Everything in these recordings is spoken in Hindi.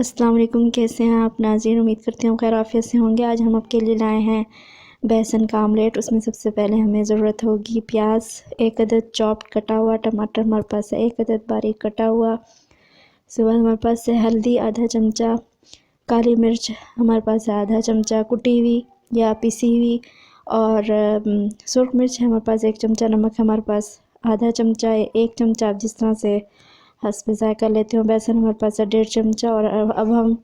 अस्सलाम वालेकुम, कैसे हैं आप नाज़रीन। उम्मीद करती हूँ खैर आफियत से होंगे। आज हम आपके लिए लाए हैं बेसन का आमलेट। उसमें सबसे पहले हमें ज़रूरत होगी प्याज, एक अदद चॉप्ड कटा हुआ, टमाटर हमारे पास है एक अदद बारीक कटा हुआ, उसके बाद हमारे पास है हल्दी आधा चमचा, काली मिर्च हमारे पास है आधा चमचा कुटी हुई या पिसी हुई, और सुर्ख मिर्च है हमारे पास एक चमचा, नमक है हमारे पास आधा चमचा, एक चमचा आप जिस तरह से हस्ब ज़ायक़ा लेते हो। बेसन हमारे पास है 1.5 चमचा। और अब हम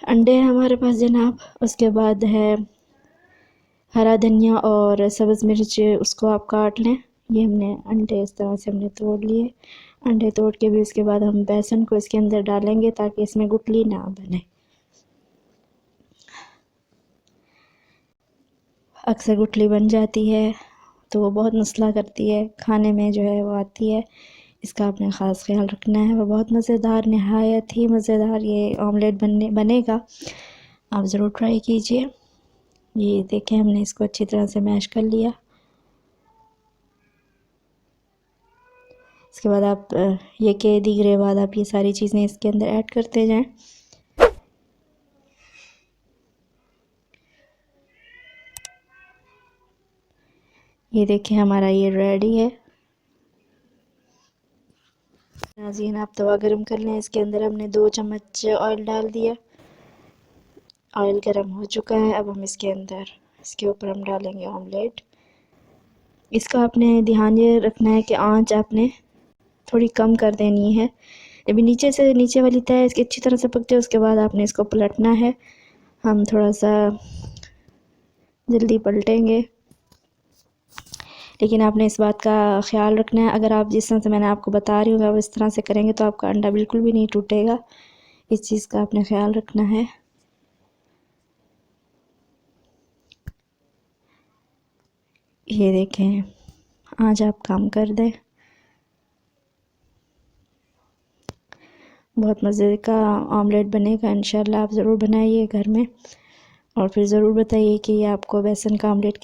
अंडे हैं हमारे पास जनाब। उसके बाद है हरा धनिया और सब्ज़ मिर्च, उसको आप काट लें। ये हमने अंडे इस तरह से हमने तोड़ लिए। अंडे तोड़ के भी उसके बाद हम बेसन को इसके अंदर डालेंगे ताकि इसमें गुठली ना बने। अक्सर गुठली बन जाती है तो वो बहुत मसला करती है, खाने में जो है वो आती है। इसका आपने ख़ास ख्याल रखना है। और बहुत मज़ेदार, नहायत ही मज़ेदार ये ऑमलेट बनेगा। आप ज़रूर ट्राई कीजिए। ये देखें, हमने इसको अच्छी तरह से मैश कर लिया। इसके बाद आप ये के दीगरे बाद आप ये सारी चीज़ें इसके अंदर ऐड करते जाएं। ये देखें, हमारा ये रेडी है। नाज़रीन, आप तवा गरम कर लें। इसके अंदर हमने 2 चम्मच ऑयल डाल दिया। ऑयल गरम हो चुका है। अब हम इसके ऊपर हम डालेंगे ऑमलेट। इसका आपने ध्यान ये रखना है कि आंच आपने थोड़ी कम कर देनी है। अभी नीचे वाली तय इसकी अच्छी तरह से पकते हैं, उसके बाद आपने इसको पलटना है। हम थोड़ा सा जल्दी पलटेंगे, लेकिन आपने इस बात का ख्याल रखना है। अगर आप जिस तरह से मैंने आपको बता रही हूँ आप इस तरह से करेंगे तो आपका अंडा बिल्कुल भी नहीं टूटेगा। इस चीज़ का आपने ख्याल रखना है। ये देखें, आज आप काम कर दें। बहुत मज़े का ऑमलेट बनेगा इंशाल्लाह। आप ज़रूर बनाइए घर में और फिर ज़रूर बताइए कि ये आपको बेसन का ऑमलेट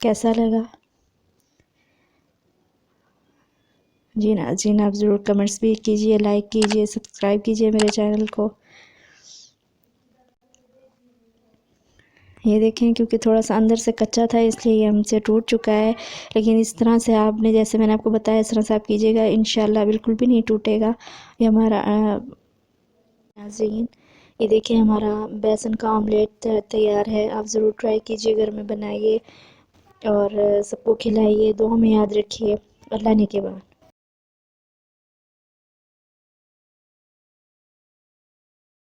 कैसा लगा। जी आप ज़रूर कमेंट्स भी कीजिए, लाइक कीजिए, सब्सक्राइब कीजिए मेरे चैनल को। ये देखें, क्योंकि थोड़ा सा अंदर से कच्चा था इसलिए ये हमसे टूट चुका है। लेकिन इस तरह से आपने, जैसे मैंने आपको बताया, इस तरह से आप कीजिएगा, इंशाल्लाह बिल्कुल भी नहीं टूटेगा। ये हमारा नाज़रीन, ये देखिए हमारा बेसन का ऑमलेट तैयार है। आप ज़रूर ट्राई कीजिए, घर में बनाइए और सबको खिलाइए। दुआ में याद रखिए। अल्लाह ने के बाद।